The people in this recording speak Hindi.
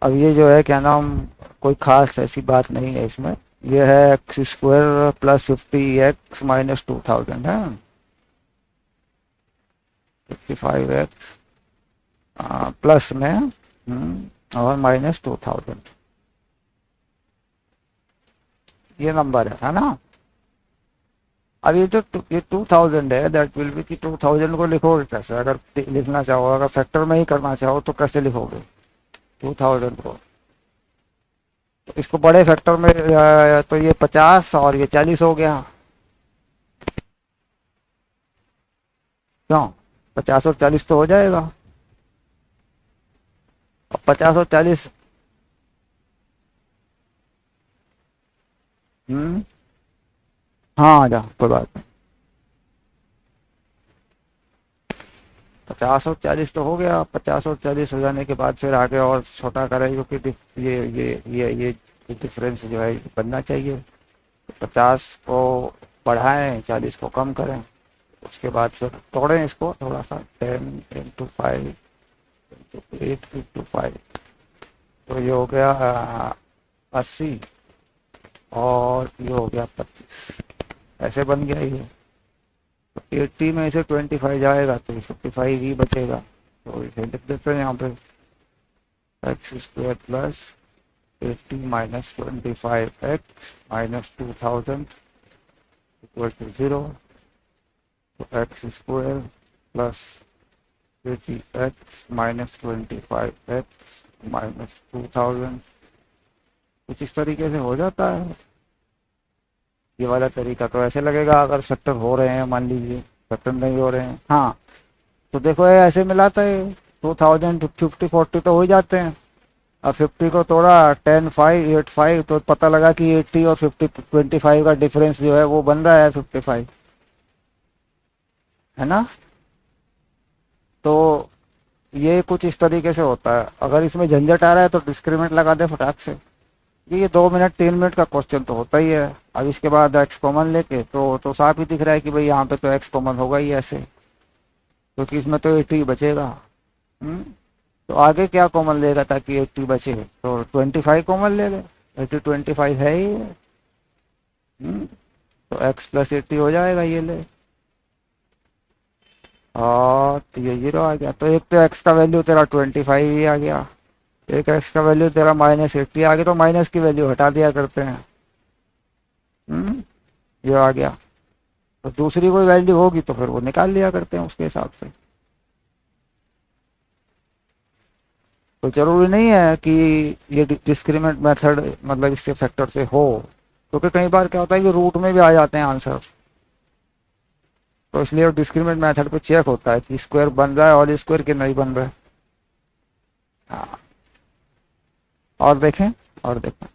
अब ये जो है क्या नाम, कोई खास ऐसी बात नहीं है इसमें। ये है x square plus 50 x minus 2000 है। 55 एक्स प्लस में और माइनस 2000, ये नंबर है ना। अब ये जो ये 2000 है, दैट विल बी कि 2000 को लिखोगे कैसे, अगर लिखना चाहो, अगर फैक्टर में ही करना चाहो तो कैसे लिखोगे 2000 को। तो इसको बड़े फैक्टर में तो ये 50 और ये 40 हो गया। क्यों, 50 और 40 तो हो जाएगा। अब 50 और 40, हम्म, हाँ आ जा, कोई बात नहीं। 50 और 40 तो हो गया, 50 और 40 हो जाने के बाद फिर आगे और छोटा करें, क्योंकि ये डिफरेंस जो है बनना चाहिए। 50 को बढ़ाएं, 40 को कम करें, उसके बाद फिर तोड़ें इसको थोड़ा सा, 10 इंटू 5 इंटू 8 इंटू 5, तो ये हो गया 80, और ये हो गया 25, ऐसे बन गया ये। तो 80 में से 25 जाएगा तो 55 ही बचेगा, तो इसे लिख देते हैं यहाँ पे, x square plus 80 minus 25 x minus 2000 equal to 0। तो x square plus 80 x minus 25 x minus 2000, कुछ इस तरीके से हो जाता है। ये वाला तरीका तो ऐसे लगेगा अगर फैक्टर हो रहे हैं, मान लीजिए फैक्टर नहीं हो रहे हैं, हाँ, तो देखो ये ऐसे मिलाता है, 2000 50 40 तो हो ही जाते हैं। अब 50 को तोड़ा, 10 5 8 5, तो पता लगा कि 80 और 50 25 का डिफरेंस जो है वो बन रहा है 55, है ना। तो ये कुछ इस तरीके से होता है। अगर इसमें झंझट आ रहा है तो डिस्क्रिमिनेंट लगा दे फटाक से। ये 2 मिनट 3 मिनट का क्वेश्चन तो होता ही है। अब इसके बाद एक्स कॉमन लेके तो साफ ही दिख रहा है कि भाई यहाँ पे तो एक्स कॉमन होगा ही ऐसे, क्योंकि इसमें तो 80 बचेगा। हम्म, तो आगे क्या कॉमन लेगा ताकि 80 बचे, तो 25 कॉमन ले ले, 80 25 है ही है। तो एक्स प्लस 80 हो जाएगा, ये ले, और तो ये 0 आ गया। तो एक तो एक्स का वैल्यू तेरा 25 ही आ गया, एक एक्स का वैल्यू तेरा -80 आ गया, तो माइनस की वैल्यू हटा दिया करते हैं। हम्म, ये आ गया। तो दूसरी कोई वैल्यू होगी तो फिर वो निकाल लिया करते हैं उसके हिसाब से। तो जरूरी नहीं है कि ये डिस्क्रिमिनेंट मेथड मतलब इससे फैक्टर से हो, क्योंकि कई बार क्या होता है कि रूट में भी आ जाते हैं आंसर। तो इसलिए डिस्क्रिमिनेंट मेथड पे चेक होता है कि स्क्वायर बन रहा है और स्क्वायर के नहीं बन रहा है। हाँ, और देखें, और देखें